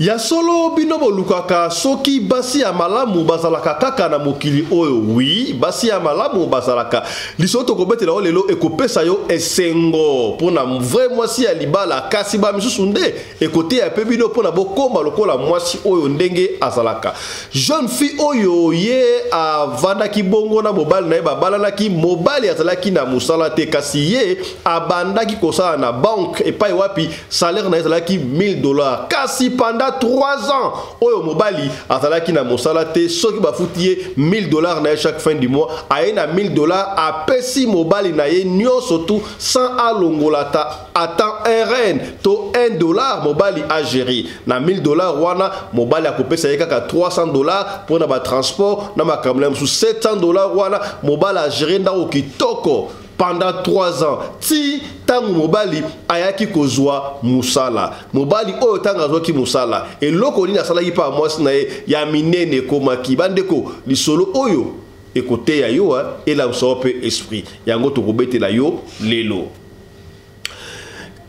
Ya solo binobo lukaka soki basi ya malamu bazalaka kaka na mokili oyo oui basi ya malamu bazalaka lisoto kobetela o lelo ekopesa yo esengo pona vrai mwasi ya libala kasi ba misusu nde ekote ya pe bino pona bokoma lokola mwasi oyo ndenge azalaka jeune fille oyo ye avandaki bongo na mobali na ye babalanaki mobali azalaki na musala te kasi ye abandaki kosala na banque epai wapi salaire na ye ezalaki $1000 kasi pendant 3 ans oyo mobali azalaki na mosala te soki bafuti ye $1000 na ye chaque fin du mois aye na $1000 apesi mobali na ye nyonso tu sans alongolata attend un reine to $1 mobali a gérer na $1000 wana mobali akopesa ye kaka $300 pour na ba transport na makamla msu $700 wana mobali a gérer ndako kitoko pendant 3 ans ti tangu mobali ayaki kozwa musala mobali oyo tanga azwaki musala eloko nini asalaki pa mwasi na ye ya minene komaki bandeko lisolo oyo ekote ya yo ela usope esprit yango tokobetela yo lelo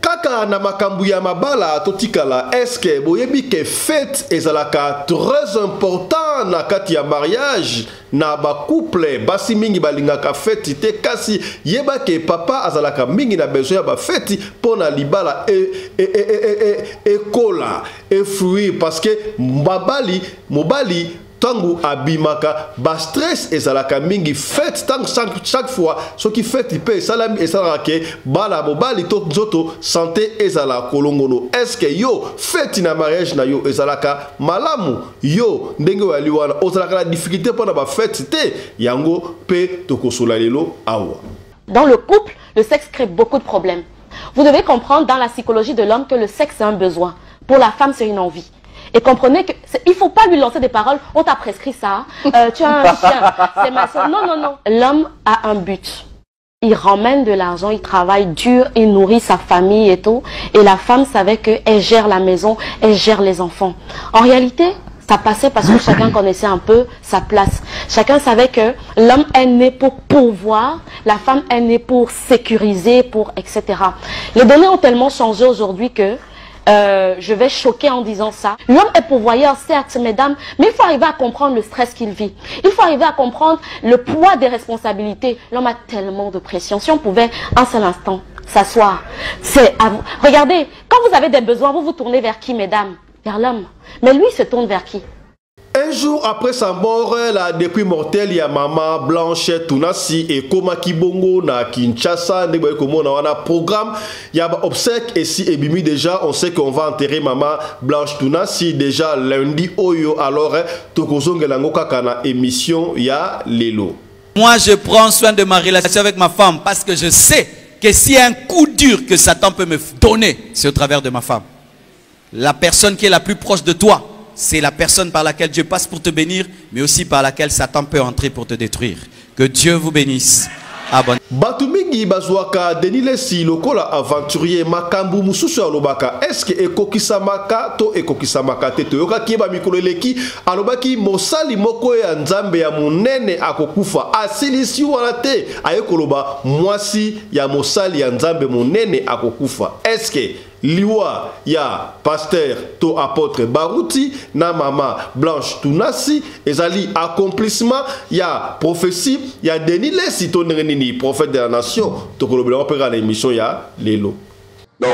kaka na makambu ya mabala totikala eske boyebi ke fête ezalaka très important na kati ya mariage na ba couple basi mingi balingaka fête te kasi yeba ke papa azalaka mingi na besoin ya ba fête pona libala kola fruit parce que mobali tangu abimaka ba stress ezalaka mingi fête tangu chaque fois ce qui fait pe salami ezalaka bala mobali to nzoto santé ezala kolongono est-ce que yo fête na mariage na yo ezalaka malamu yo ndenge wali wana ozalaka la difficulté pour na ba fête te yango pe tokosola lelo awa. Dans le couple, le sexe crée beaucoup de problèmes. Vous devez comprendre dans la psychologie de l'homme que le sexe c'est un besoin. Pour la femme, c'est une envie. Et comprenez qu'il ne faut pas lui lancer des paroles. On t'a prescrit ça. Tu as un chien. C'est ma soeur. Non, non, non. L'homme a un but. Il ramène de l'argent, il travaille dur, il nourrit sa famille et tout. Et la femme savait qu'elle gère la maison, elle gère les enfants. En réalité, ça passait parce que chacun connaissait un peu sa place. Chacun savait que l'homme est né pour pourvoir, la femme est née pour sécuriser, pour etc. Les données ont tellement changé aujourd'hui que je vais choquer en disant ça. L'homme est pourvoyeur, certes, mesdames, mais il faut arriver à comprendre le stress qu'il vit. Il faut arriver à comprendre le poids des responsabilités. L'homme a tellement de pression. Si on pouvait un seul instant s'asseoir, c'est à vous. Regardez, quand vous avez des besoins, vous vous tournez vers qui, mesdames? Vers l'homme. Mais lui, il se tourne vers qui? Un jour après sa mort, la depuis mortelle, il y a maman Blanche Tunasi et Koma Kibongo na Kinshasa, on a programme, il y a obsèque et si Ebimi déjà, on sait qu'on va enterrer maman Blanche Tunasi déjà lundi oyo alors tokozonge langoka kana émission ya lelo. Moi je prends soin de ma relation avec ma femme parce que je sais que s'il y a un coup dur que Satan peut me donner, c'est au travers de ma femme. La personne qui est la plus proche de toi, c'est la personne par laquelle Dieu passe pour te bénir, mais aussi par laquelle Satan peut entrer pour te détruire. Que Dieu vous bénisse. Abonne. Batumingi bazwaka denilesi lokola aventurier makambu mususu alobaka est-ce que ekokisamaka to ekokisamaka te toyoka kieba mikolo eleki alobaki mosali moko ya nzambe ya munene akokufa asilisi wana te ayekoloba mwasi ya mosali ya nzambe munene akokufa est-ce que liwa ya pasteur to apôtre Baruti na mama Blanche Tunasi ezali accomplissement ya prophétie ya denilesi to nini prophète de la nation to kolobela opéra na émission ya lelo. Donc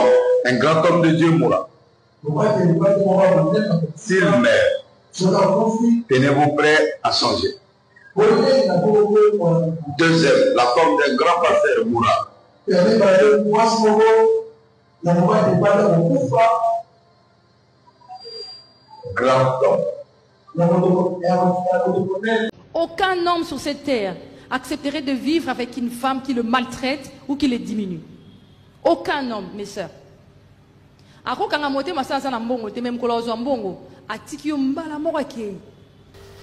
un grand homme de Dieu mourra. S'il meurt, tenez-vous prêts à changer. Deuxième, la femme d'un grand pasteur mourra. Aucun homme sur cette terre accepterait de vivre avec une femme qui le maltraite ou qui le diminue. Aucun homme, mes sœurs.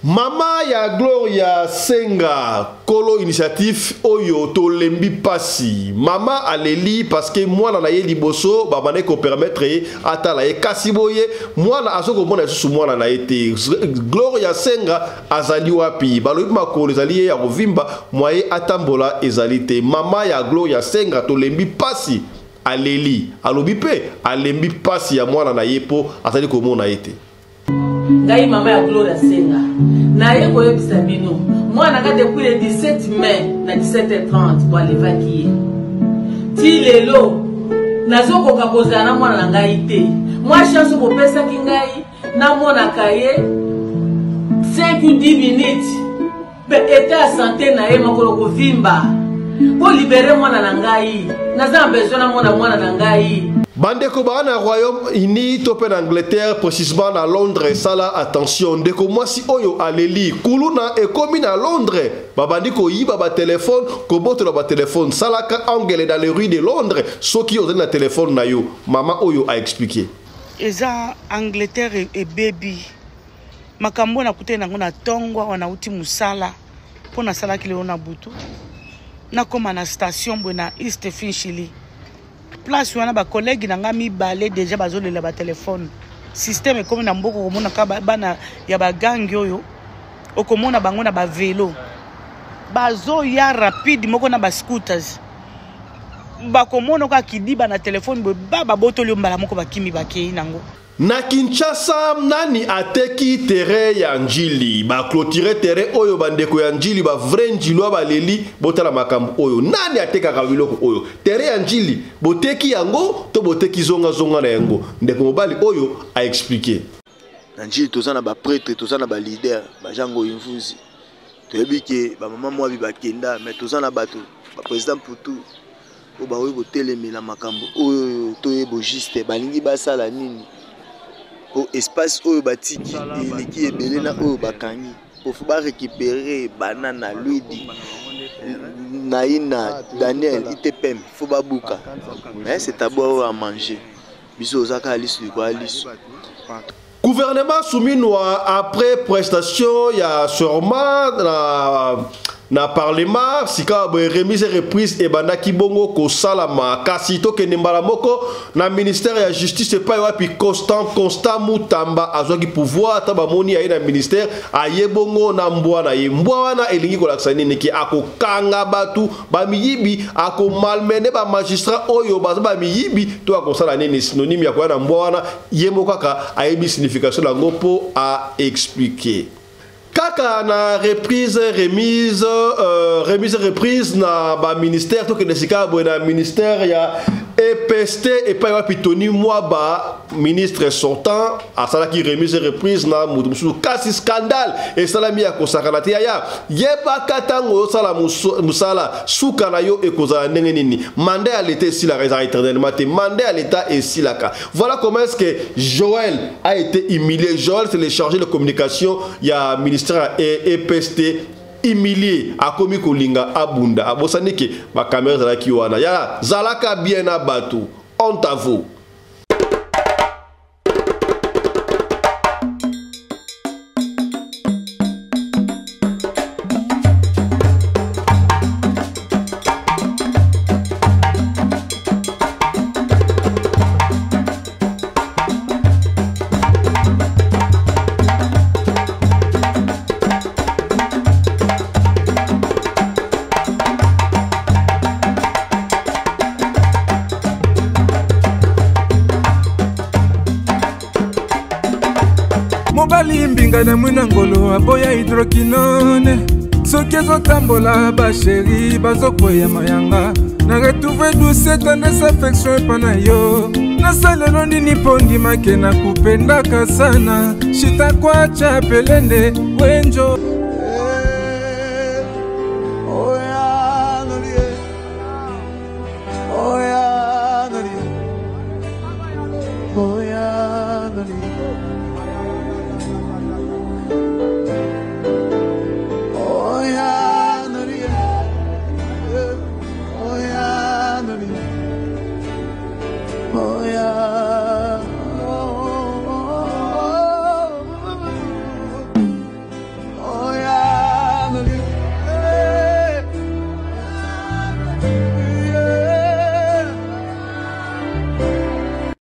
Mama ya Gloria Senga Kolo initiative oyo to lembi pasi mama aleli parce que moi na ye liboso ba mané ko permettre atala ye kasiboye moi na azoko mona susu moi na été Gloria Senga azali wapi balobi makolo ezali ya kovimba moye atambola ezalite mama ya Gloria Senga to lembi pasi aleli alobi pe alembi pasi ya moi na ye po azali ko mona été ngai mama ya Gloria Senga na ye koyebisa bino mwana ka depuis le 17 mai na 17h30 pour alevaki ti lelo nazokoka kozala na mwana na ngai te mwa chance kopesaki ngai na mwana kaye 5 ou 10 minutes pe état ya santé na ye makolo kovimba po libere mwana na ngai naza besoin na mwana na ngai. Bandeko bana Royaume-Uni to pe na Angleterre précisément na Londres sala attention ndeko mwasi oyo aleli kuluna ekomi na Londres babandi ko yiba ba téléphone ko botola ba téléphone salaka angele dans les rues de Londres soki ozali na téléphone na yo mama oyo a expliqué eza Angleterre et baby makambo na kute nango na tongwa wana uti musala pona sala kile ona butu na koma na station bwana East Finchili place wana ba collègue na nga mibale déjà bazolela ba téléphone système comme na mboko komona ka bana ya ba gang oyo okomona bango na ba vélo bazo ya rapide moko na ba scooters bakomona ka kidiba na téléphone ba botoli mbala moko bakimi bakei nango. Na Kinshasa nani ateki terrain ya njili ba clôturer terrain oyo bandeko ya njili ba vrai njilo ba leli botala makambo oyo nani ateka ka biloko oyo terrain ya njili boteki yango to boteki zonga na yango ndeko mobali oyo a expliqué na njili tozana ba prêtre tozana ba leader ba jango infuzi toyebike ba mama mwa bibakenda mais tozana bato ba président Putu o ba oyo botelemela makambo oyo toyebo juste balingi basala nini au espace oyo batiki eleki ebele na oyo bakangi pour ba récupérer banana luidi naina Daniel itepem faut ba buka mais c'est d'abord à manger biso zaka alisu kwa alisu. Gouvernement souminwa après prestation ya sûrement na parlement sika remise reprise et banda kibongo ko salama kasi to ke mbala moko na ministère ya justice pa wapi constant mutamba azwaki pouvoir taba moni ya na ministère ayebongo na mbwana ye mbwana elingi ko laksa nini ki akokanga batu ba miyibi ako malmene ba magistrat oyo ba miyibi to akosala nini synonyme ya kwa na mbwana yemo kaka ayebi signification la ngopo a expliquer. Kaka na reprise na ba ministère to ke desika na ministère ya EPST et pas wapi Tony Mwaba ministre sortant a sala ki remise reprise na musu kasi scandale et salami ya kosakanati ya yeba katango sala musala suka na yo ekozala ndenge nini mandé à l'état si la raison éternellement te mandé à l'état et si la ka. Voilà comment est-ce que Joël a été humilié. Joël c'est le chargé de communication ya ministère EPST humilié a komi kolinga abunda abosanike ba caméra za ki wana ya zalaka bien abatu on t'avoue. Mbinga na mwina ngolo aboya hydroquinone soki ezotambola basheri bazokoya mayanga na retrouve douce tendresse affection epa na yo nasalelo nini mpo ndimake na kupendaka sana shitakwacha pelende wenjo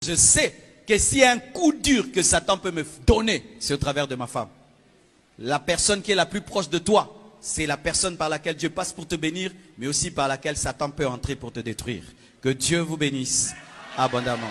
Je sais que s'il y a un coup dur que Satan peut me donner, c'est au travers de ma femme. La personne qui est la plus proche de toi, c'est la personne par laquelle Dieu passe pour te bénir, mais aussi par laquelle Satan peut entrer pour te détruire. Que Dieu vous bénisse abondamment.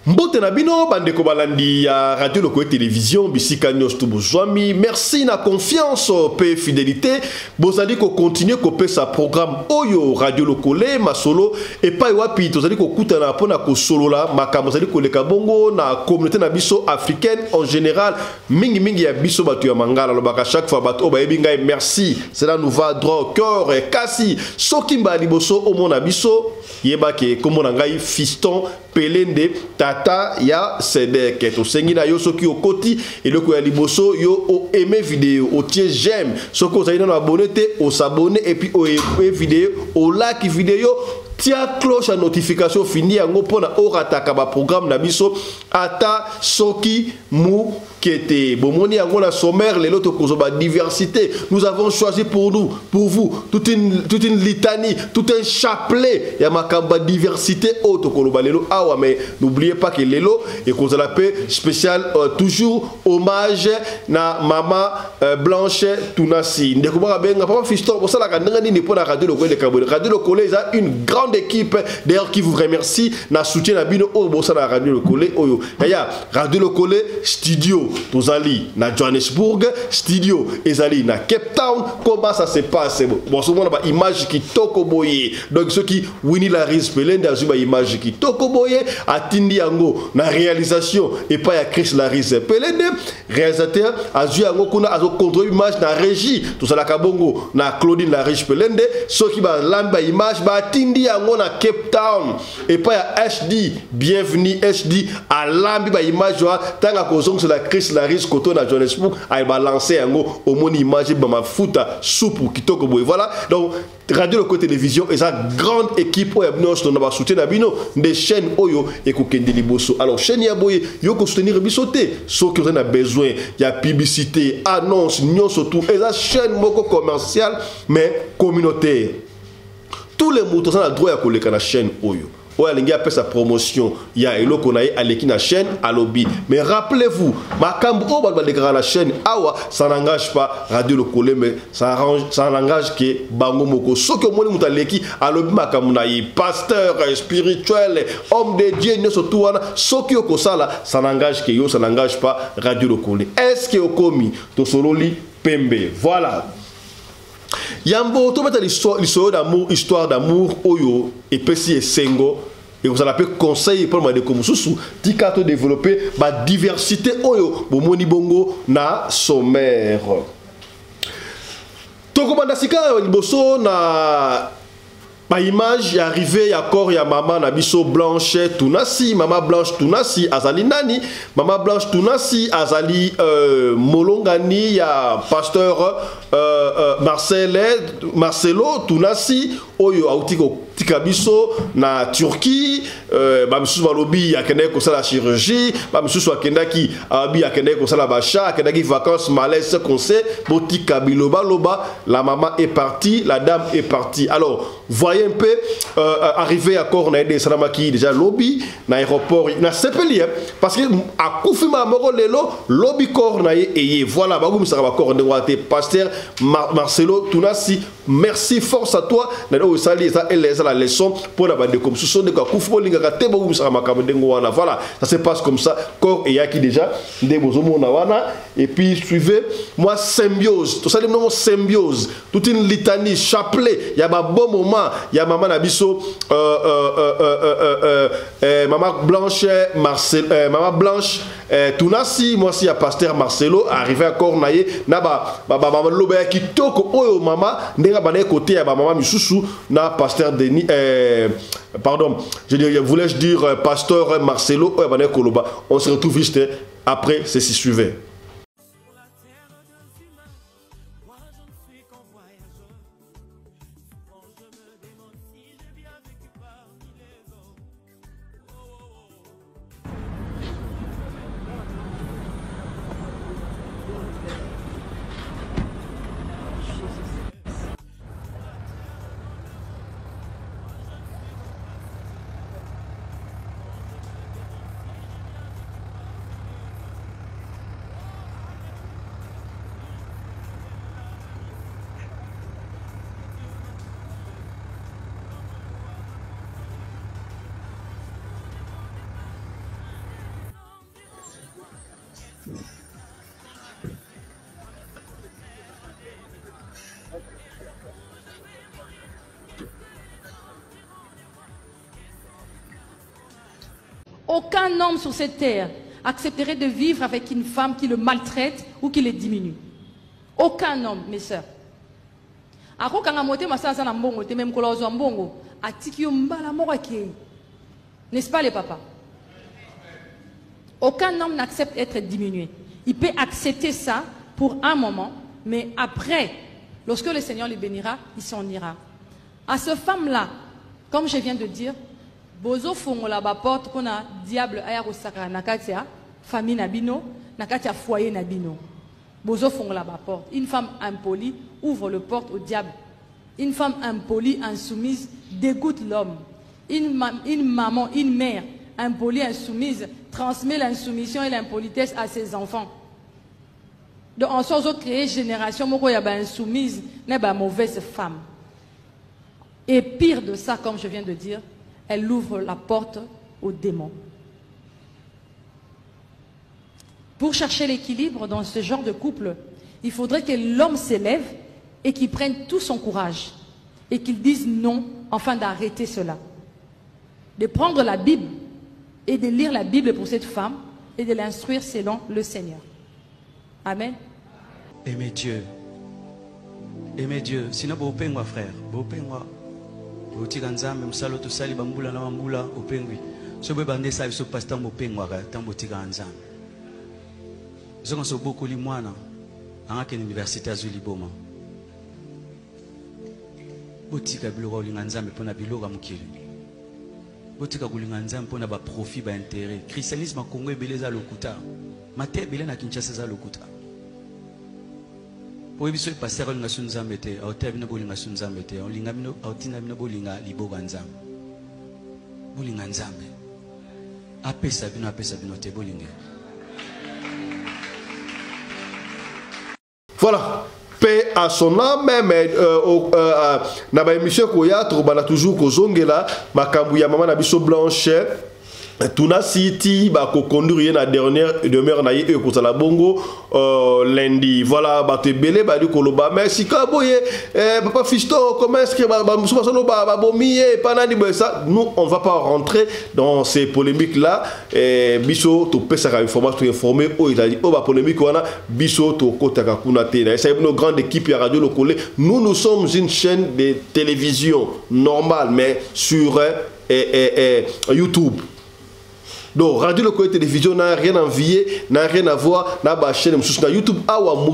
Mbote na bino bandeko balandi ya radio Lokole télévision bisika nyos tu bozwami merci na confiance pe fidélité bozali ko continuer ko pesa programme oyo radio Lokole masolo et pa wapi tozali ko kutana pona ko solola makambo zali ko leka bongo na communauté na biso africaine en général mingi ya biso batu ya mangala lobaka chaque fois bato obayebi ngai merci cela nous va droit au cœur et kasi soki mbali boso o mona biso yeba ke komona ngai fiston Pelende tata ya Sedek to sengi na yo soki okoti eloko ya liboso yo o aimer vidéo o tie j'aime soko ozali na abonné te o s'abonner et puis o aimer vidéo o like vidéo tia cloche à notification fini yango pona orataka ba programme na biso ata soki mu kete bomoni yango na sommaire lelo to kozoba diversité nous avons choisi pour vous toute une litanie tout un chapelet ya makamba diversité auto koloba lelo awa mais n'oubliez pas que lelo et kozala pe spécial toujours hommage na mama Blanche Tunasi ndeko ba benga papa fiston bosala ka ndanga nini pona radio Lokole Kabone radio Lokole is une grande équipe d'ailleurs qui vous remercie na soutien na bino o bosala radio Lokole oyo ya radio Lokole studio tozali na Johannesburg studio ezali na Cape Town. Comment ça se passe bon souvent na ba image qui toko boye donc ceux qui Winnie Laris Pelende azuba image qui toko boye atindi yango na réalisation et pas ya Chris Laris Pelende réalisateur azu yango kuna azo contrôle image na régie tozala kabongo na Claudine Laris Pelende ceux qui ba lamba image ba atindi yango na Cape Town et pas ya HD bienvenue HD à lambi ba image wa tanga kozong sur la Chris Laris koto na Johannesburg ay ba lancer yango au moni image ba mafuta soupe kitoko boy voilà donc radio Lokole télévision et sa grande équipe oyo abino na ba soutien na bino des chaînes oyo et ko kende liboso alors chaîne ya boye yo ko soutenir biso te so que vous avez besoin ya publicité annonce nyonso tout et sa chaîne moko commerciale mais communautaire tous les moutons ont le droit à coller la chaîne oyo oyo a fait sa promotion ya eloko na ye aleki na chaîne alobi mais rappelez-vous makambo o ba déclarer la chaîne awa ça n'engage pas radio Lokole mais ça n'engage que bango moko soki omoni muta leki alobi makambo na ye pasteur spirituel homme de Dieu ne surtout wana soki okosala ça n'engage que yo ça n'engage pas radio Lokole est-ce que okomi to sololi pembe voilà. Yambo to bata l'histoire d'amour oyo et pesi et sengo et vous allez appeler conseil pour moi de comme sous tika to développer ba diversité oyo bomoni bongo na sommaire to ko banda sika liboso na ba image arrivé ya corps ya mama na biso Blanche Tunasi mama Blanche Tunasi azali nani mama Blanche Tunasi azali molongani ya pasteur Marcelo Tunasi oyo autiko tikabiso na Turquie ba misusu balobi akende ko sala chirurgie ba misusu akendaki abi akende ko sala bacha akendaki vacances malaise conseil botika biloba loba la maman est partie la dame est partie alors voyez un peu arrivé à Corne de Salamaki déjà lobby na aéroport na sepeli parce que a confirmé moro lelo lobby Corne et voilà ba gum sara ba Corne wate pasteur Marcelo Tunasi merci force à toi na o sali ça elle la leçon pour la bande comme ce sont de kufu linga ka tebo gum sara makambo dengo wana voilà ça se passe comme ça corps et yaki déjà de bozomo na wana et puis suivez moi symbiose tout ça le nom symbiose toute une litanie chapelet il y a ba bon moment il y a maman Nabiso maman Blanche maman Blanche Tunasi moi si y a pasteur Marcelo arrivé à Cornaye naba maman loba kitoko oyo mama ndenga bana côté ya maman misusu na pasteur Denis pardon je voulais dire pasteur Marcelo oyo bana koloba on se retrouve juste après ceci suivait. Aucun homme sur cette terre accepterait de vivre avec une femme qui le maltraite ou qui le diminue. Aucun homme, mes sœurs. N'est-ce pas les papas? Aucun homme n'accepte d'être diminué. Il peut accepter ça pour un moment, mais après, lorsque le Seigneur les bénira, il s'en ira. À cette femme-là, comme je viens de dire, bozo fongola ba porte qu'on a diable aya kosaka nakatia famille nabino nakatia foyer nabino. Bozo fongola ba porte. Une femme impolie ouvre le porte au diable. Une femme impolie, insoumise dégoûte l'homme. Une maman, une mère impolie, insoumise transmet l'insoumission et l'impolitesse à ses enfants. Donc en sorte de créer génération moko ya ba insoumise, n'est ba mauvaise femme. Et pire de ça, comme je viens de dire, elle ouvre la porte aux démons. Pour chercher l'équilibre dans ce genre de couple, il faudrait que l'homme s'élève et qu'il prenne tout son courage et qu'il dise non afin d'arrêter cela. De prendre la Bible et de lire la Bible pour cette femme et de l'instruire selon le Seigneur. Amen. Aimez Dieu. Aimez Dieu. Sinon, vous pouvez moi frère. Vous pouvez moi. Otika nzambe msalo to sali bambula na bambula opengwi so be bande sa biso pasteur mopengwa ka tambo tika nzambe zongo so boko li mwana anga ke université azuli boma botika biloko olinga nzambe pona biloko mukili botika kulinga nzambe pona ba profit ba intérêt christianisme Congo ebeleza lokuta mate bele na Kinshasa za lokuta oui, monsieur le pasteur, on a su nous embêter. On a vu nous embêter. On a vu nous embêter. Voilà. Paix à son âme, mais na ba émission koya trobana toujours ko zongela makambu ya mama na biso Blanche. Tuna City ba ko conduire na dernière demeure na ye ko sala bongo lundi. Voilà ba te belé ba di koloba merci ka boye papa Fisto comment est-ce que ba musuba solo ba bomié panani ça nous on va pas rentrer dans ces polémiques là biso to pesa ka information informer o il a dit o ba polémique wana biso to kota ka kuna te na c'est une grande équipe ya radio locale. Nous sommes une chaîne de télévision normale mais sur YouTube. Donc, radio locale télévision n'a rien à envier, n'a rien à voir, n'a pas chaîne sur YouTube. Ah ouais, mais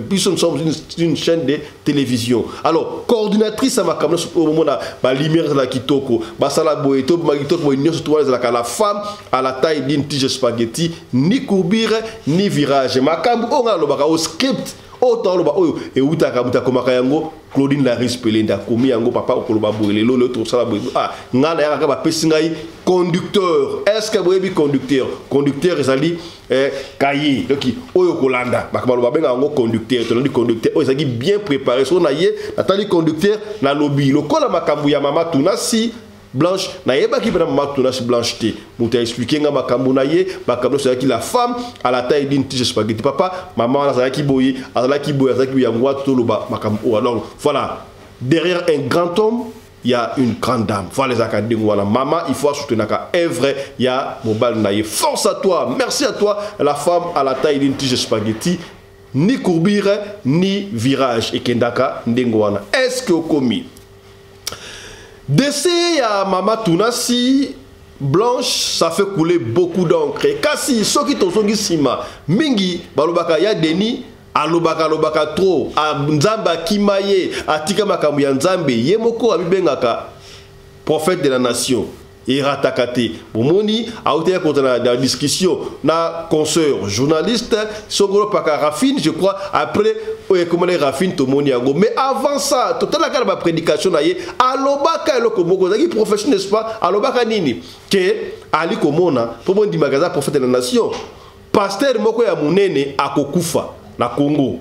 nous sommes une chaîne de télévision. Alors, coordinatrice à ma caméra au moment la lumière de la kitoko, basala boeto, magitoko boignon sur la femme à la taille d'une tige spaghetti, ni courbure ni virage. Ma caméra on a le script. Autant le baoyo et où t'as comme Claudine Laris Pelenda commis yango papa okoloba boyele lo to sala boy ah ngana ya ka pesingai conducteur est-ce que boyebi conducteur ezali kayi donc oyo kolanda bakabalo babenga yango conducteur to ndi conducteur oyo ezali bien préparé so na ye natali conducteur na lobby lokola makambu ya mama tunasi Blanche na yeba ki bena mama tunasi Blanche te muta expliquer nga makambu na ye makambu c'est qui la femme à la taille d'une tige spaghetti papa maman na zaki boyi azalaki boyi azaki ya ngwa to loba makambu alors voilà derrière un grand homme il y a une grande dame voilà les académies voilà maman il faut soutenir ka œuvre il y a mobile na ye force à toi merci à toi la femme à la taille d'une tige spaghetti ni courbure ni virage et kendaka ndengwana est-ce que commis décès à Mama Tunasi Blanche, ça fait couler beaucoup d'encre. Kasi, ceux qui t'ont songi sima, mingi, balobaka ya deni, alobaka trop, a nzamba kimaye, atika makamu ya nzambe, yemoko abibengaka, prophète de la nation. Et ratakate. Bomoni a été contre la discussion na consoeur journaliste Sogolo Paka Rafine je crois après comment les Rafine to moni yango mais avant ça total la ma prédication na ye alobaka eloko moko zaki professionnel n'est-ce pas alobaka nini que ali komona pour bon di magasin prophète de la nation pasteur moko ya munene akokufa na Congo.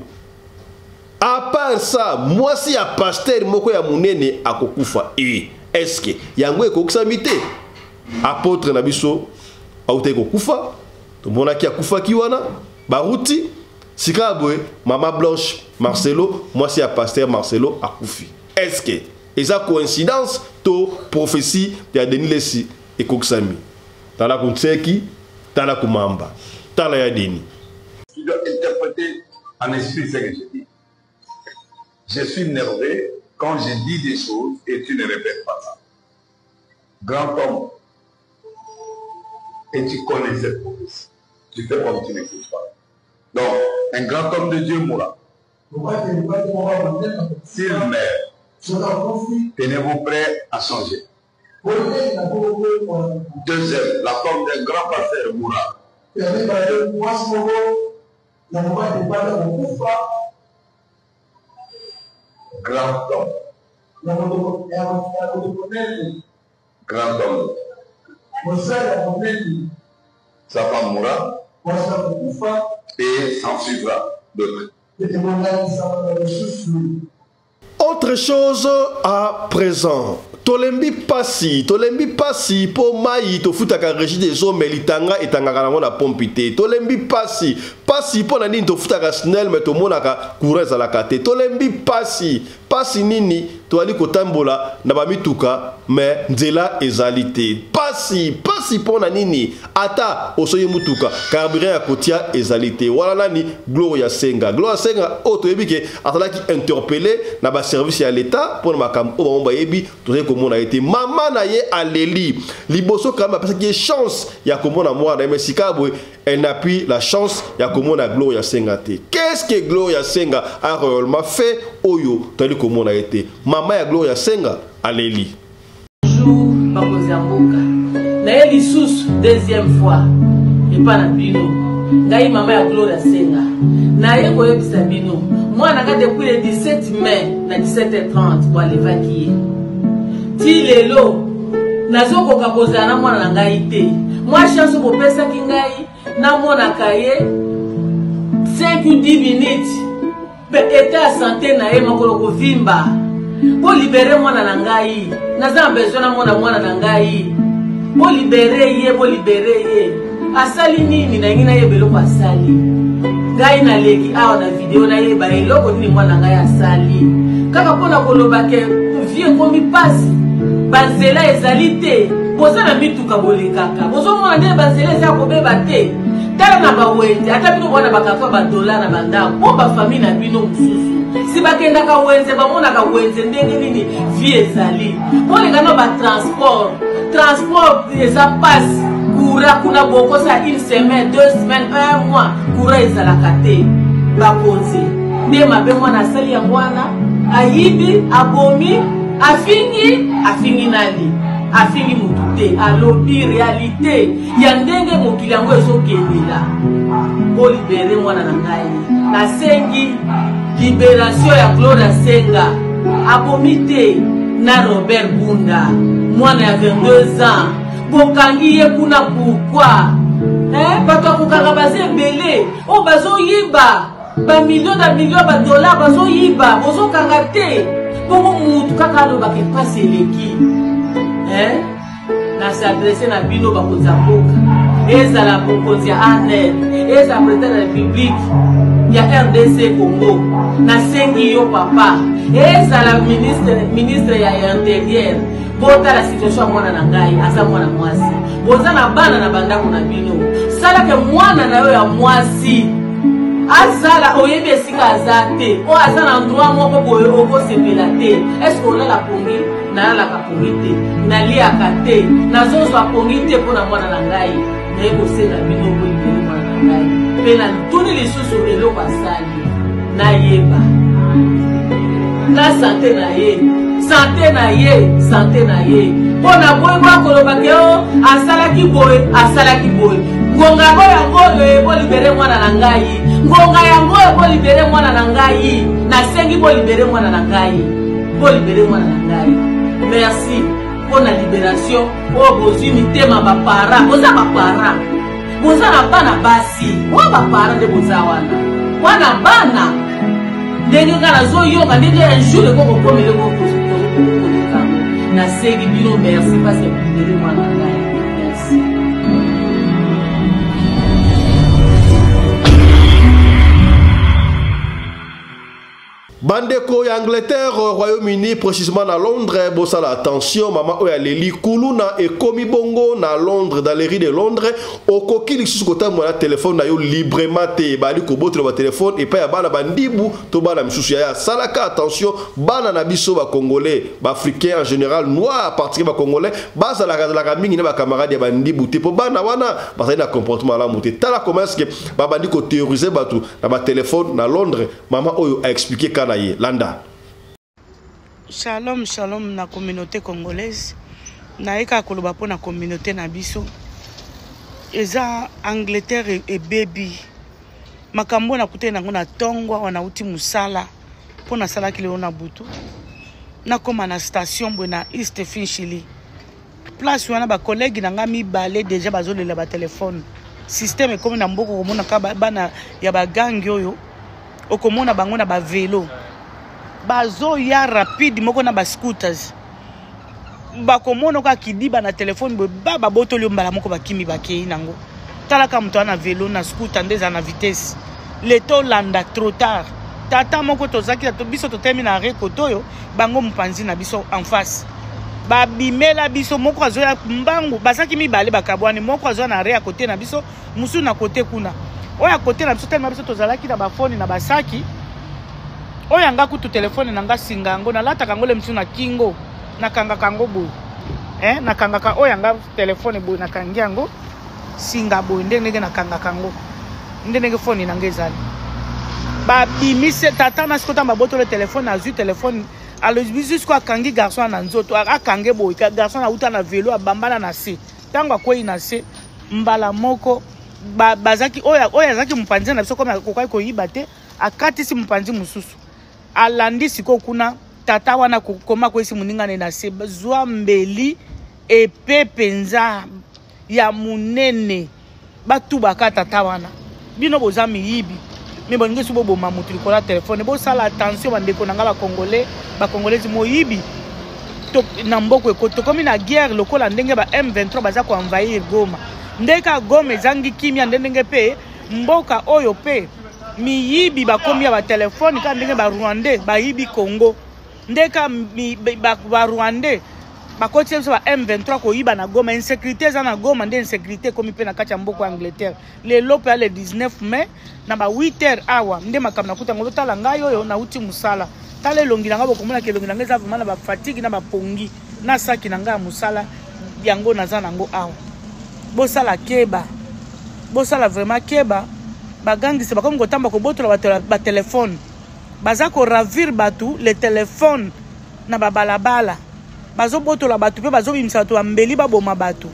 À part ça moi si ya pasteur moko ya munene akokufa est-ce que yango ekokisa mité apôtre na biso aute ko kufa Tomona ki akufaki wana baruti sika boye Mama Blanche Marcelo moi c'est à pasteur Marcelo akufi. Est-ce que eza coïncidence to prophétie ya Denis Lesi et Koksami? Tala kunseki, tala kumamba, tala ya Denis. Tu dois interpréter en esprit ce que je dis. Je suis nerveux quand je dis des choses et tu ne répètes pas ça. Grand homme, et tu connais cette prophétie. Tu fais comme tu n'écoutes pas. Donc, un grand homme de Dieu mourra. S'il meurt, tenez-vous prêts à changer. Deuxième, la femme d'un grand pasteur mourra. Grand homme. Grand homme. Sa femme mourra et s'en suivra d'autres. Autre chose à présent. Tolembi pasi po mai to futaka régie des hommes melitanga etanga kana mona pompité. Tolembi pasi po na nini to futaka snel mais to monaka courant za la kate. Tolembi pasi nini to ali kotambola na ba mituka mais nzela ezalité. Pasi po na nini ata osoye mutuka carburant ya kotia ezalité. Wala nani Gloria Senga auto ebike atalaki interpellé na ba service ya l'état pour makam o ba yebi to comment a été maman na ye aleli liboso quand même parce qu'il y a chance ya komona moi na mesika boy elle n'a plus la chance ya komona Gloria Senga te. Qu'est-ce que Gloria Senga a réellement fait oyo tali komona été maman ya Gloria Senga aleli jour bakozamboka na ye lisusu deuxième fois et pas na bino ngai maman ya Gloria Senga na ye koyebisa bino mwana ka depuis le 17 mai na 17h30 pour aller vaquiller ti lelo nazokoka kozala na mwana na ngai te mwa chance kopesaki ngai na mwana kaye 5 ou 10 minutes pe état santé na ye makolo kovimba po libérer mwana na ngai naza besoin na mwana na ngai po libérer ye asali nini na ngina ye beloko asali ngai na leki awa na video na ye ba eloko nini mwana ngai asali kaka pona koloba ke vie komi pasi banzela ezali te boza na mituka bolekaka bozomona nde banzela eza kobeba te tala na bawenze ata bino bwana bakafa badola na bandako po bafamile na bino mosusu si bakendaka wenze bamonaka wenze ndenge nini vie ezali molenga no batransport eza pasi kura kuna bokosa une semaine 2 semaines 1 mois kura ezalaka te bakonzi nde mabe mwana asali ya mwana ayibi abomi afingi nani afingi mutu te alobi réalité ya ndenge mokili yango ezokendela po libere mwana na ngai nasengi libération ya Gloria Senga abomi te na Robert Bunda mwana ya 22 ans bokangi ye kuna pourquoi bato akokanga baza ebele oyo bazoyiba bamilio na milio badolar bazoyiba bozokanga te bongo mutu kaka alobaka epasi eleki nasadrese na bino bakonza mboka ezala bokonzi ya ANED ezala président de la République ya RDC Congo nasengi yo papa ezala ministre ya intérieur bota la situation mwana na ngai aza mwana mwasi boza na bana na bandako na bino salaka mwana na yo ya mwasi azala oyebi esika aza te o aza na endroit moko boye okosepela te est-ce qu'on a la pongi nayalaka pongi te naliaka te nazozwa pongi te mpona mwana na ngai naye kosenga bino boyibeli mwana na ngai mpe na tuni lisusu eloko asali nayeba na sante na ye mpona boye bakolobake o asalaki boye ngonga yango ebolibere mwana na ngai ngonga yango ebolibere mwana na ngai nasengi bolibere mwana na ngai merci pour la libération oyo bozwi mitema bapara boza na bana basi oyo bapara nde boza wana bana ndenge nga nazoyoka ndenge un jour ekokokomele kokokokokokango nasengi bino merci parce que libere mwana na ngai merci Bandeko ya Angleterre, Royaume-Uni, précisément à Londres, bossa la attention, maman oya leli kuluna et komi bongo na Londres, dans les rues de Londres, au coquille sous côté mon téléphone na yo librement te bali ko botre ba téléphone et pas ya bana bandibu to bana misusu ya salaka attention, bana na biso ba congolais, ba africains en général, noir particulier ba congolais, ba salaka la mingi na ba camarade ya bandibu te po bana wana parce na comportement la monté. Tala comment est-ce que ba bandi ko terroriser batu na ba téléphone na Londres, maman oyo a expliqué kana Landa. Shalom, shalom na communauté congolaise. Naeka koloba po na communauté na biso. Eza Angleterre et baby. Makambo na kute nango na tongwa wana uti musala. Po na sala kile ona butu. Na koma na station bwe na East Finchili. Place wana ba collègue na nga mibale déjà bazolela ba téléphone. Système comme na mboko komona ka bana ya ba gang yoyo. Okomona bango na ba vélo. Bazo ya rapide moko na ba scooters. Bakomona ka kidiba na téléphone ba botoli mbala moko bakimi bakei nango. Talaka mtu ana vélo na scooter ndeza na vitesse. Leto landa trop tard. Tata moko tozaki to biso to termine arrêt kotoyo bango mpanzi na biso en face. Ba bimela biso moko azo ya mbangu basaki mibale bakabwani moko azo na arrêt à côté na biso musu na côté kuna. Oya côté na biso tellement biso tozalaki na ba phone na basaki. Oya nga kutu telefone na nga singa ngo na lata kangole msu na kingo na kanga kango bo na kanga ka oya nga telefone bo na kangia ngo singa bo ndenge na kanga kango ndenge phone na ngezali ba bimise tata na skota maboto le telefone azu telefone alo jusqu'à kangi garçon na nzoto akange bo garçon na uta na vélo abambana na se tango akwei na se mbala moko bazaki oya zaki mpanzi na biso koma kokai ko yibate akati si mpanzi mususu alandi siko kuna tata wana koma kwesi muningane na se zwa mbeli epe penza ya munene batu baka tata wana bino bozami yibi me bonge subo bo mamutu likola telefone bo sala attention bandeko nanga ba congolais mo yibi to na mboko ekoto komi na guerre lokola ndenge ba M23 baza ko envahir Goma ndeka Goma zangi kimia ndenge pe mboka oyo pe miyibi bakomi ya ba telefone ka ndenge ba Rwandais ba yibi Congo ndeka ba Rwandais bakoti so ba M23 ko yiba na Goma insécurité za na Goma ndé insécurité komi pe na kati ya mboko Angleterre le lope le 19 mai na ba 8h awa ndé makamna kuta ngolo tala ngayo yo na uti musala tale longi na ngabo komona ke longi na ngeza vumana ba fatigue na ba pongi na saki na nga musala yango na za nango awa bosala keba bosala vraiment keba bagangisi bakomi kotamba kobotola ba telefone baza ko ravir batu le telefone na babalabala bazo botola batu pe bazo bimisa to ambeli baboma batu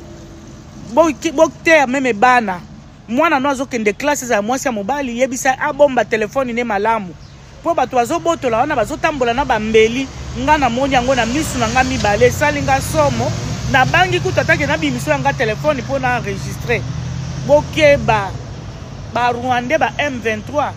bokte meme bana mwana no azokende classe za mwasi ya mobali yebisa abomba telefone ne malamu po batu bazo botola wana bazo tambola na bambeli nga na moni yango na misu na nga mibale salinga somo na bangi kutatake na bimiso yanga telefone po na enregistrer bokeba ba Rwandais ba M23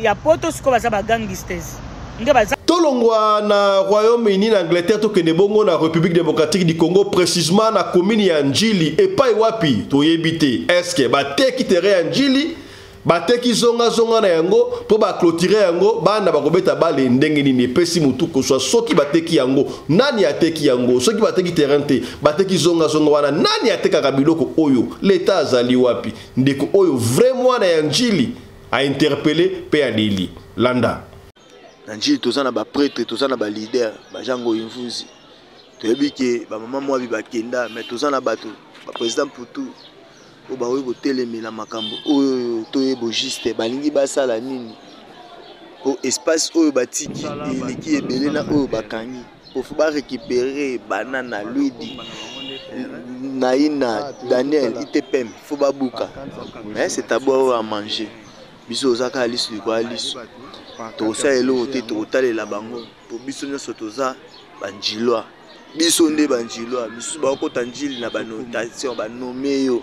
ya poto siko baza ba gangsters nge baza tolongwa na Royaume-Uni na Angleterre to kende bongo na République démocratique du Congo précisément na commune ya Njili epai wapi toyebite est-ce que bateki terrain ya Njili bateki zonga na yango po ba clôturer yango bana bakobeta bale ndenge nini pesi mutu ko soki bateki yango nani ateki yango soki bateki terrain te bateki zonga wana nani ateka biloko oyo l'état azali wapi ndeko oyo vraiment na Njili a interpellé pe adeli landa na Njili tozana ba prêtre tozana ba leader ba jango infuzi toyebi ke ba mama mwa bibakenda mais tozana bato ba président Putu o ba oyo telemela makambo oyo toyebo juste balingi basala nini o espace oyo batiki eleki ebele na oyo bakangi pour ba récupérer banana luidi naina Daniel itepem faut ba buka mais c'est d'abord à manger biso zaka alisu kwa alisu to sa elo te to talela bango po biso nyoso toza banjilwa biso nde banjilwa biso ba ko tanjili na banotation banomeyo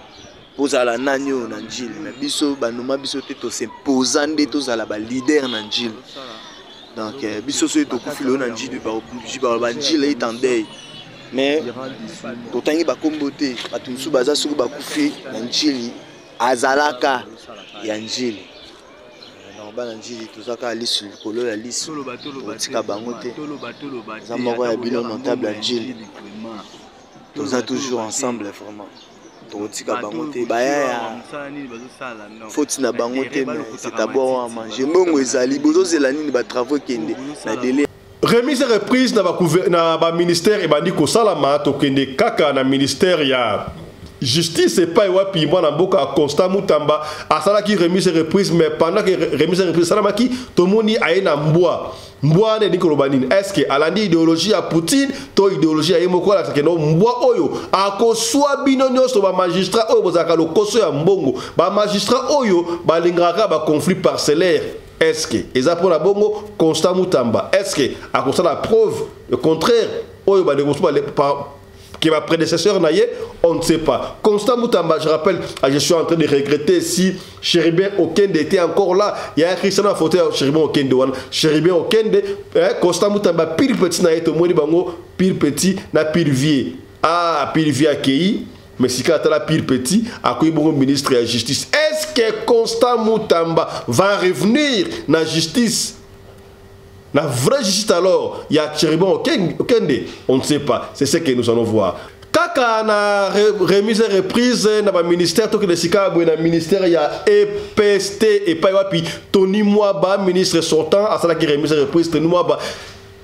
pozala nanyo na Njili mais biso banoma biso te to s'imposer nde tozala ba leader na Njili donc biso so to kufilo na Njili ba Njili itandei mais to tangi ba kombote batumsu baza suku ba kufi na Njili azalaka ya Njili bana njili tozaka lisu likolo ya lisu otika bango te za moko ya bino notable ya njili toza toujours ensemble vraiment totika bango te baya faute na bango te mais c'est d'abord à manger mbongo ezali bozozela nini ba travaux kende na délai remise et reprise na ba ministère ebandi ko salama to kende kaka na ministère ya justice et pas wapi mwana mboka Constant Mutamba asala ki remise et reprise mais pendant que remise et reprise salama ki to moni aina mbwa ne nikolo banini est-ce que alandi idéologie à Poutine to idéologie à yemoko la que no mbwa oyo akoswa bino nyonso ba magistrat oyo bozaka lokoso ya mbongo ba magistrat oyo ba lingaka ba conflit parcellaire. Est-ce que eza pour la bongo Constant Mutamba est-ce que à cause de la preuve le contraire oyo ba qui est ma prédécesseur naïe, on ne sait pas. Constant Mutamba, je rappelle, je suis en train de regretter si Chéribin Okende était encore là. Il y a un Christian à faute Chéribin Okende. Chéribin Okende, Constant Mutamba, pile petit naïe, tout le monde bango, pile petit, na pile vieux. Ah, pile vieux accueilli, mais si quand la pile petit, accueilli bon ministre de la justice. Est-ce que Constant Mutamba va revenir dans la justice? La vraie justice alors, il y a Chéribin Okende, on ne sait pas. C'est ce que nous allons voir. Kaka na remise et reprise na ba ministère to que le Chicago na ministère il y a EPST et pas wapi Tony Mwaba ministre sortant à ça qui remise et reprise Tony Mwaba.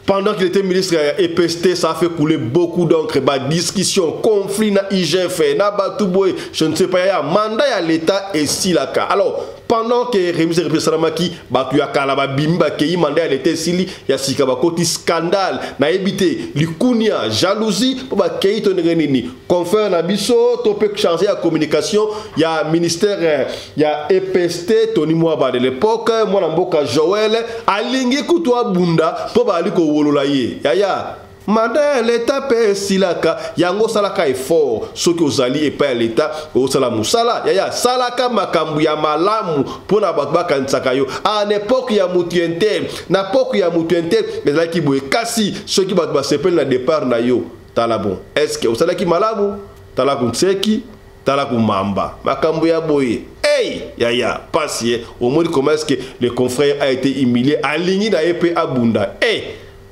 Pendant qu'il était ministre EPST, ça a fait couler beaucoup d'encre, discussion, conflit na IGF, na Batouboy, je ne sais pas, il y a mandat à l'État et si la cas. Alors, pendant que remise et reprise Salamaki, Batuya Kalaba Bimba, qui mandat à l'État Sili, il y a Sikabakoti scandale, na évité, l'ikunia, jalousie, pour Kei Tonerenini. Confère na biso, to peut changer la communication, il y a ministère, il y a EPST, Tony Mwaba de l'époque, moi Namboka Joël, Alingi Koutoua Bunda, pour Baliko Wololaye. Yaya. Mandat l'État paie silaka yango salaka effort ce que vous allez et pas l'État au salamu sala yaya salaka makambu ya malamu pona batba kansaka yo à l'époque ya mutuente na époque ya mutuente mais là qui boye kasi ceux qui batba sepel na départ na yo talabon est-ce que vous salaki malamu talaku tseki talaku mamba makambu ya boye hey yaya passier au moins comment est-ce que le confrère a été humilié aligné na épée abunda hey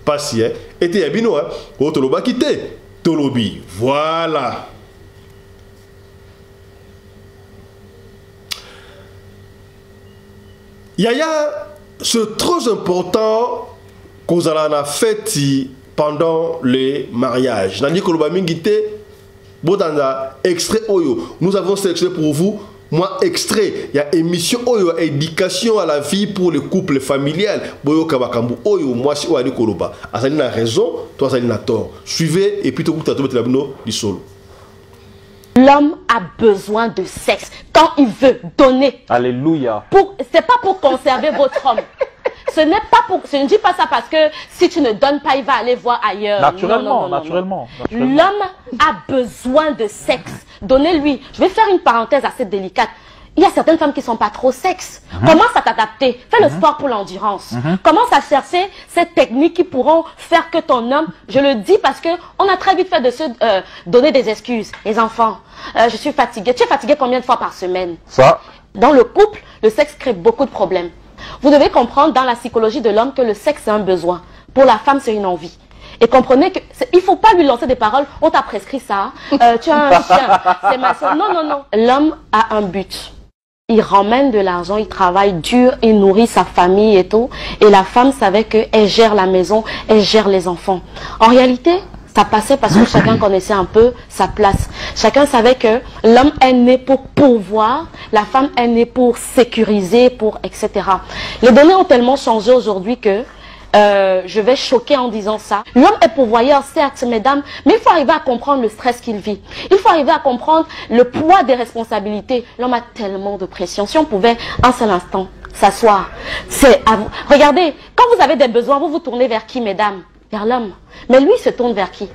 patient était yabino hein au toloba quitté tolobi voilà yaya c'est trop important qu'on a fait pendant les mariages nani koloba mingité bodanda extrait oyo nous avons sélectionné pour vous. Moi, extrait, il y a émission Oyo, éducation à la vie pour le couple familial. Boyo Kabakambu, Oyo, moi, si Oyo Koloba. Azali na raison, toi, Azali na tort. Suivez et puis tout le monde du solo. L'homme a besoin de sexe quand il veut donner. Alléluia. C'est pas pour conserver votre homme. Ce n'est pas pour. Je ne dis pas ça parce que si tu ne donnes pas, il va aller voir ailleurs. Naturellement, naturellement. L'homme a besoin de sexe. Donnez-lui. Je vais faire une parenthèse assez délicate. Il y a certaines femmes qui ne sont pas trop sexe. Commence à t'adapter. Fais le sport pour l'endurance. Commence à chercher ces techniques qui pourront faire que ton homme, je le dis parce que on a très vite fait de se donner des excuses. Les enfants, je suis fatiguée. Tu es fatigué combien de fois par semaine? Ça. Dans le couple, le sexe crée beaucoup de problèmes. Vous devez comprendre dans la psychologie de l'homme que le sexe c'est un besoin. Pour la femme, c'est une envie. Et comprenez que il faut pas lui lancer des paroles. On t'a prescrit ça. Tu as un chien. C'est ma soeur. Non, non, non. L'homme a un but. Il ramène de l'argent, il travaille dur, il nourrit sa famille et tout. Et la femme savait qu'elle gère la maison, elle gère les enfants. En réalité, ça passait parce que chacun connaissait un peu sa place. Chacun savait que l'homme est né pour pourvoir, la femme est née pour sécuriser, pour etc. Les données ont tellement changé aujourd'hui que je vais choquer en disant ça. L'homme est pourvoyeur, certes, mesdames, mais il faut arriver à comprendre le stress qu'il vit. Il faut arriver à comprendre le poids des responsabilités. L'homme a tellement de pression. Si on pouvait un seul instant s'asseoir, c'est à vous. Regardez, quand vous avez des besoins, vous vous tournez vers qui, mesdames? Vers l'homme. Mais lui, il se tourne vers qui?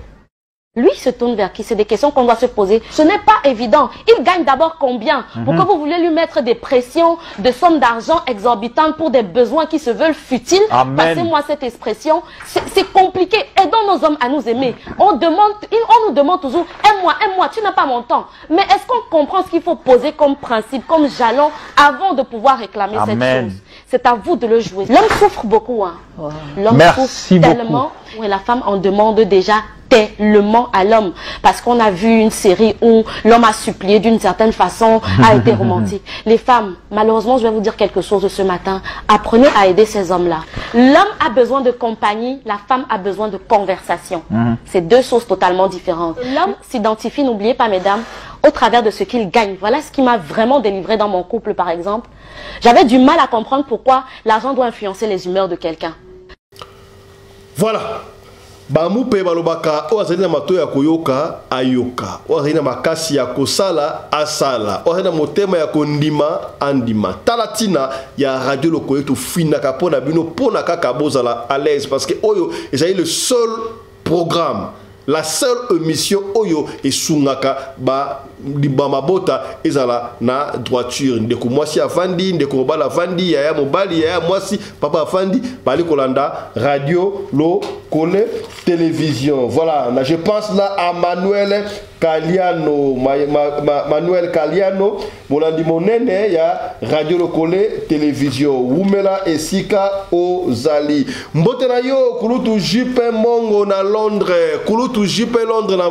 Lui, il se tourne vers qui? C'est des questions qu'on doit se poser. Ce n'est pas évident. Il gagne d'abord combien? Pourquoi vous voulez lui mettre des pressions, de sommes d'argent exorbitantes pour des besoins qui se veulent futiles? Passez-moi cette expression. C'est compliqué. Aidons nos hommes à nous aimer. On nous demande toujours, aime-moi, tu n'as pas mon temps. Mais est-ce qu'on comprend ce qu'il faut poser comme principe, comme jalon, avant de pouvoir réclamer cette chose? c'est à vous de le jouer. L'homme souffre beaucoup. Hein. Wow. L'homme souffre tellement. Et la femme en demande déjà tellement à l'homme. Parce qu'on a vu une série où l'homme a supplié d'une certaine façon, a été romantique. Les femmes, malheureusement, je vais vous dire quelque chose ce matin. Apprenez à aider ces hommes-là. L'homme a besoin de compagnie, la femme a besoin de conversation. C'est deux choses totalement différentes. L'homme s'identifie, n'oubliez pas, mesdames, au travers de ce qu'il gagne. Voilà ce qui m'a vraiment délivré dans mon couple, par exemple. J'avais du mal à comprendre pourquoi l'argent doit influencer les humeurs de quelqu'un. Voilà. Bamu pe balobaka o azali na mato ya koyoka ayoka o azali na makasi ya kosala asala o azali na motema ya kondima andima talatina ya radio lokoyo to finaka pona bino pona kaka bozala à l'aise parce que oyo ezali le seul programme, la seule émission oyo esungaka ba mabota ezala na droiture ndeko mwasi afandi ndeko mobala afandi ya mobali ya mwasi papa afandi bali kolanda radio lo kole télévision. Voilà, je pense là à Manuel Kaliano, Manuel Kaliano, molandi monene ya radio lo kole télévision Wumela esika ozali mbote na yo kulutu jipe mongo na Londres, kulutu jipe Londres na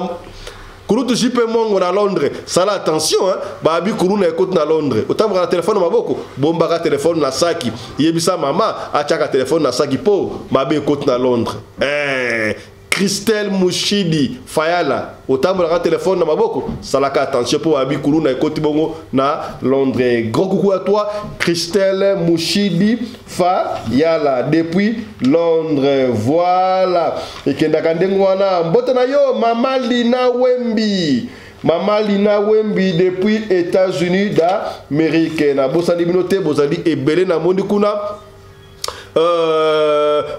Kouroutou jipe mongo na Londres. Ça la attention hein. Babi Kourou na écoute na Londres. Autant bra téléphone maboko. Bomba téléphone na saki. Yebisa mama achaka téléphone na saki po. Babi écoute na Londres. Christelle Mouchidi Fayala. Autant bra téléphone na maboko. Ça la attention pour Babi Kourou na écoute bongo na Londres. Gros coucou à toi Christelle Mouchidi Fayala depuis Londres. Voilà. Et kendakandengwana mbote na yo Mama Lina Wembi. Mama Lina Wembi depuis États-Unis d'Amérique. Na bosali binote bozali ebele na mondi kuna.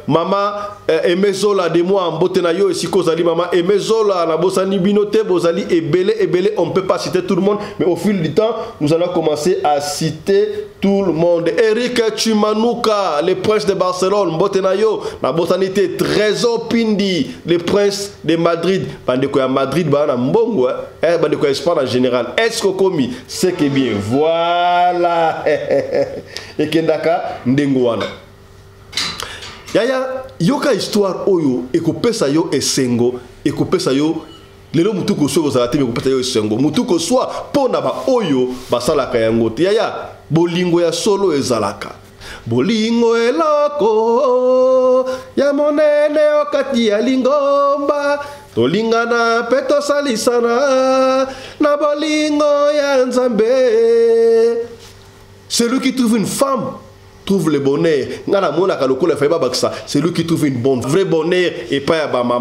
Mama Emezola de moi en botte na yo esiko zali mama Emezola na bosani binote bozali ebele on peut pas citer tout le monde mais au fil du temps nous allons commencer à citer tout le monde. Eric Chumanuka le prince de Barcelone botte na yo na botanité Trésor Pindi le prince de Madrid bandeko ya Madrid ba na mbongo bandeko ya Espagne en général est-ce que komi c'est que bien voilà et kendaka ndengo wana Yaya, yoka histoire oyo ekopesa yo esengo ekopesa yo lelo mutuko so kozala te ekopesa yo esengo mutuko soit pona ba oyo basalaka yango te yaya bolingo ya solo ezalaka bolingo eloko ya monene okati ya lingomba tolingana pe tosalisana na bolingo ya Nzambe. Celui qui trouve une femme trouve le bonheur. C'est lui qui trouve une bonne vraie bonheur et pas à maman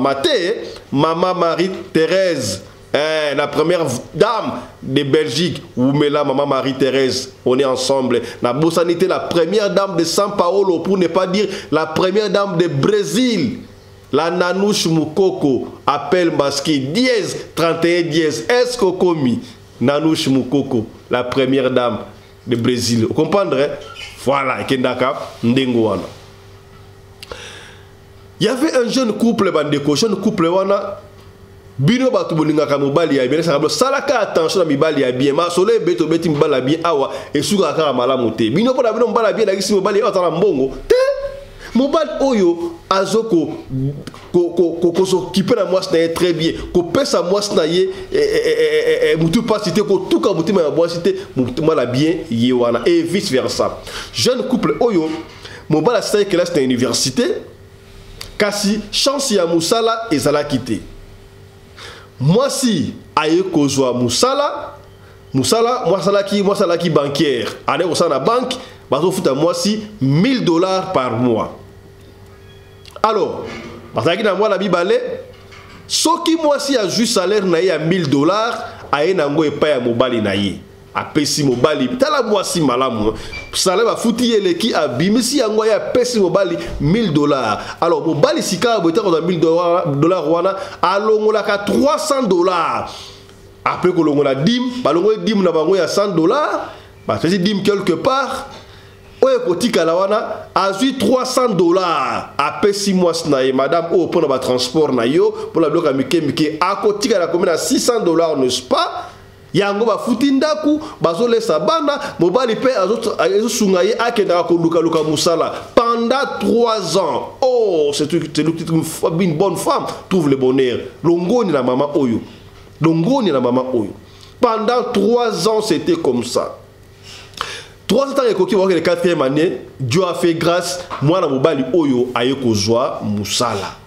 Maman Marie-Thérèse, la première dame de Belgique. Ou mais là Maman Marie-Thérèse, on est ensemble. La Bossanité, la première dame de São Paulo, pour ne pas dire la première dame de Brésil. La Nanouche Moukoko, appelle masqué dièse 31 dièse. Est-ce qu'on commis Nanouche Moukoko, la première dame de Brésil. Vous comprendrez? Voilà, Kendaka Ndengo wana. Il y avait un jeune couple bandeko, jeune couple wana bino batu bolinga ka mobali ya bien ça salaka attention na mibali ya bien ma soleil beto beti mibala bien awa et suka ka malamu te. Bino pona bino mobala bien na kisi mobali ya tala mbongo te. Mobile oyo azoko ko s'occuper na moi c'est très bien ko pesa moi na ye mutu pas cité ko tout ka mutu ma bois cité mutu la bien ye wana et vice versa. Jeune couple oyo mobile c'est que là c'est une université kasi chance ya musala ezala quitté. Moi si aye kozwa musala ki bancaire ane ko sa na banque bazo futa moi si $1000 par mois. Alors, parce que moi la bibale, ce qui moi si a juste salaire na ya $1000, aye nango e pa ya mobali na ye. A pesi mobali, tala moi si malamu. Salaire va fouti ele ki abimi si yango ya pesi mobali $1000. Alors mobali sika boita ko $1000 wana alongola ka $300. Après que l'on a dim, balongo dim na bango ya $100, bah c'est dim quelque part. Oye kotika la wana azui $300 après 6 mois na ye madame o pour na transport na yo pour la bloc mike a kotika la commune à $600 n'est-ce pas yango bafuti ndaku bazolesa bana mobali pe azosunga ye akendaka koluka musala pendant 3 ans. Oh, c'est une bonne femme trouve le bonheur. Longoni na mama oyo. Longoni na mama oyo. Pendant 3 ans c'était comme ça. 3 ans et koki le 4e année, Dieu a fait grâce moi na mobali oyo aye kozwa musala.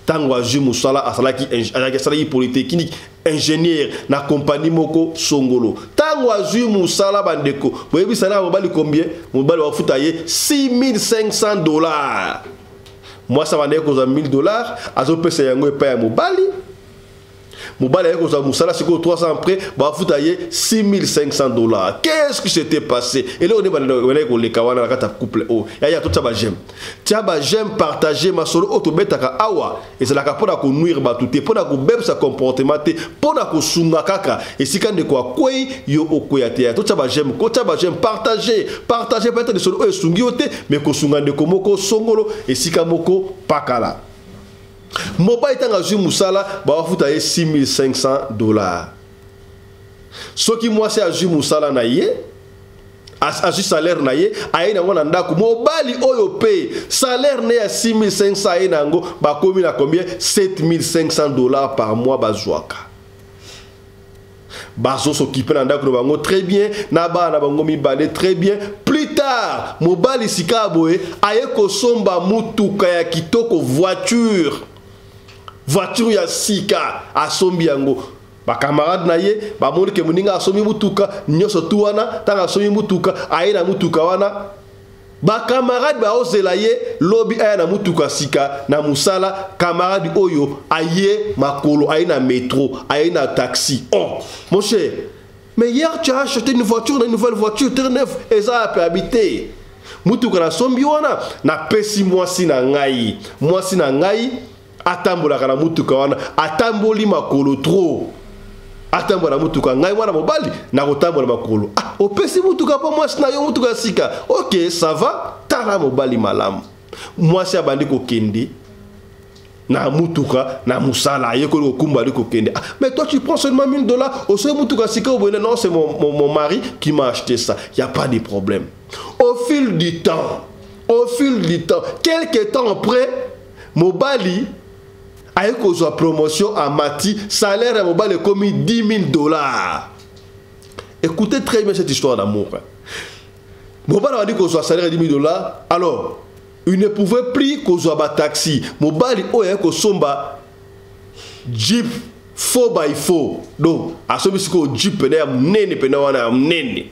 Tango azu musala asalaki polytechnique ingénieur na compagnie moko songolo. Tango azu musala bandeko. Boyebi sala mobali combien? Mobali wa futaye $6,500. Moi ça va ne koza $1,000 azo pesa yango epa ya mobali. Mobali a koza musala siko 300 après ba futaye $6,500. Qu'est-ce qui s'était passé? Et là on est ko le kawana na kata couple o. Ya tout ça ba j'aime. Tia ba j'aime partager ma solo otobetaka awa et c'est la kapona ko nuire ba tout pona ko beb sa comportement te pona ko sunga kaka et si kan de ko kwei yo okoyate tout ça ba j'aime ko tia ba j'aime partager peut-être de solo o sungi ote mais ko sunga de ko moko songolo et si ka moko pakala. Mobile tanga zu musala ba wafuta ye $6,500. Soki moi c'est azu musala na ye azu salaire na ye aina ngona ndako mobali oyo pe salaire ne ya $6,500 aina ngo ba komi na combien $7,500 par mois bazwaka. Bazo s'occuper na ndako bango très bien na ba na bango mibale très bien. Plus tard mobali sika boye aye ko somba mutuka ya kitoko voiture ya sika asombi yango ba camarade na ye ba moni ke muninga asomi mutuka nyoso tuwana tanga asomi mutuka aina mutuka wana ba camarade ba ozela ye lobi aya na mutuka sika na musala camarade oyo aye makolo aina métro aina taxi. Oh mon cher, mais hier tu as acheté une nouvelle voiture très neuve et ça a pu habiter mutuka na sombi wana na pesi mwasi na ngai atambola kana mutuka wana atamboli makolo trop atambola mutuka ngai wana mobali na kotambola makolo opesi mutuka pa mwasi na yo mutuka sika. OK, ça va tala mobali malamu mwasi abandi ko kende na mutuka na musala ye ko kumba ko kende. Mais toi tu prends seulement $1,000 au seul mutuka sika au bonheur. Non, c'est mon mari qui m'a acheté ça. Il y a pas de problème. Au fil du temps quelques temps après mobali aye kozwa promotion à Mati, salaire à mobile est commis $10,000. Écoutez très bien cette histoire d'amour. Mobile a dit kozwa salaire de $10,000. Alors, il ne pouvait plus kozwa ba taxi. Mobile oye kozomba Jeep 4x4. Donc, asombi siko Jeep pena mnene pena wana mnene.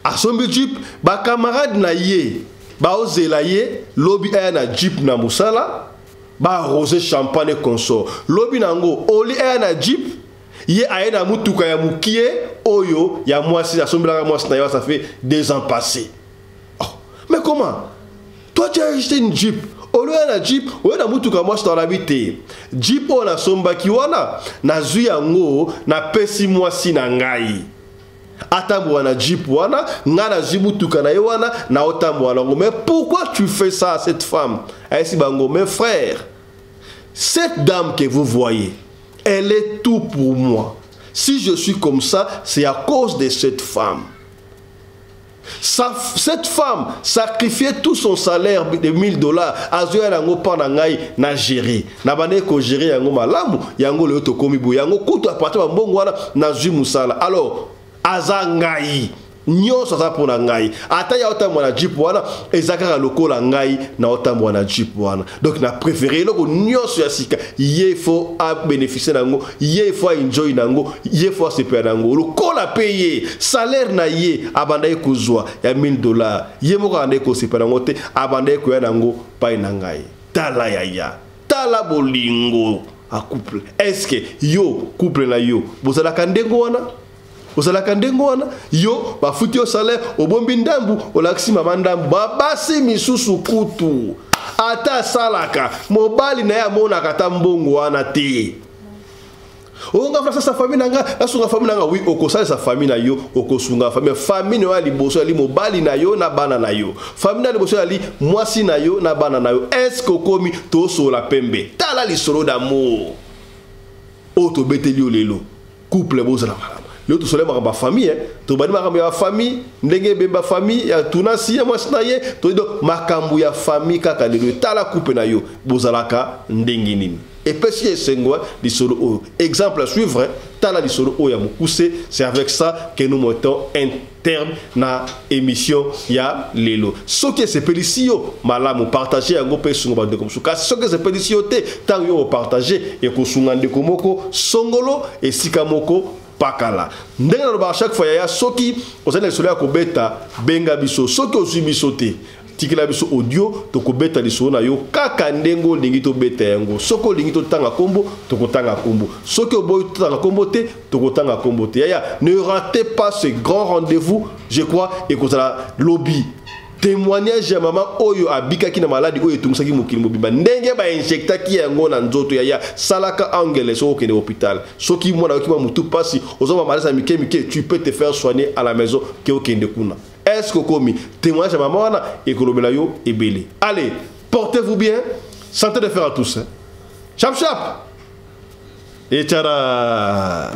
Asombi Jeep ba camarade na ye, ba ozela ye, lobi aya na Jeep na musala. Ba rosé champagne consort lobi nango oli na Jeep ye aena mutuka ya mukie oyo ya mwasi asombela mwasi na yo ça fait 2 ans passés. Oh, mais comment toi tu as acheté une Jeep oli na Jeep oyo na mutuka mwasi dans l'habité Jeep on a sombaki wana na zui yango na pesi mwasi na ngai atambo wana Jeep wana ngana zimutuka na wana na otambo wana. Mais pourquoi tu fais ça à cette femme? Aïsi bango, mes frères, cette dame que vous voyez, elle est tout pour moi. Si je suis comme ça, c'est à cause de cette femme. Cette femme sacrifiait tout son salaire de $1,000 à zoya nango pana ngai na gérer. Na bane ko gérer yango malamu, yango le to komi bu yango kutu apate ba mbongo wana na zui musala. Alors aza ngai nyonso aza pona ngai ata ya otambo na Jeep wana ezakaka lokola ngai na otambo na Jeep wana. Donc na préféré loko nyonso ya sika ye faut a bénéficier nango, ye faut enjoy nango, ye faut se payer nango lokola payer salaire na ye abanda kozwa ya $1,000 ye moko ande ko se payer nango te abanda ko ya nango pa na ngai. Tala ya tala bolingo a couple. Est-ce que yo couple na yo bozala kandengo wana osalaka ndengo wana yo bafuti yo salaire obombi ndambu olakisi mama ndambu babasi misusu kutu ata salaka mobali na ya mona kata mbongo wana te. Onga frasa sa famille nanga asunga famille nanga oui okosala sa famille na yo okosunga famille no ali boso ali mobali na yo na bana na yo famille na liboso ali mwasi na yo na bana na yo. Est-ce que komi to so la pembe tala li solo d'amour o to beteli o lelo couple bozala malamu lelo tosole ma famille tobani makambo ya famille ndenge bemba famille ya tunasi ya mwasnaye to do makambo ya famille kaka lelo tala couple na yo bozalaka ndenge nini et puis sengwa di solo o exemple à suivre tala di solo o ya mukuse c'est avec ça que nous mettons un terme na émission ya lelo soki c'est pelisio malamu partager yango pe sungo bande comme suka soki c'est pelisio te tant yo partager et ko sunga ndeko moko songolo et sikamoko pakala ndenge na chaque fois ya soki ozana solo ya kobeta benga biso soki ozwi biso te tikila biso audio to kobeta liso na yo kaka ndengo lingi to beta yango soko lingi to tanga kombo to kotanga kombo soki oboy to tanga kombo te to kotanga kombo te ya ne ratez pas ce grand rendez-vous je crois et kozala lobby témoignage ya maman oyo abikaki na maladie oyo etungisaki mokili mobimba ndenge ba injectaki yango na nzoto ya salaka angele so okende hôpital soki mwana okima mutu pasi ozoma malasa mike tu peux te faire soigner à la maison ke okende kuna. Est-ce que comme témoignage à maman wana ekolobela yo ebele. Allez, portez-vous bien, santé de fer à tous. Chap chap. Et tchara.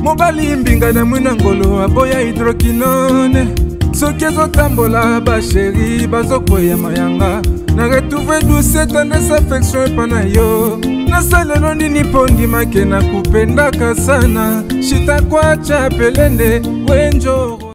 mobali mbinga na mwina ngolo aboya hydroquinone soki ezotambola basheri bazokwea mayanga na retrouve douce tendresse affection epa na yo nasalelo nini mpo ndimake na kupendaka sana shitakwacha pelende wenjoro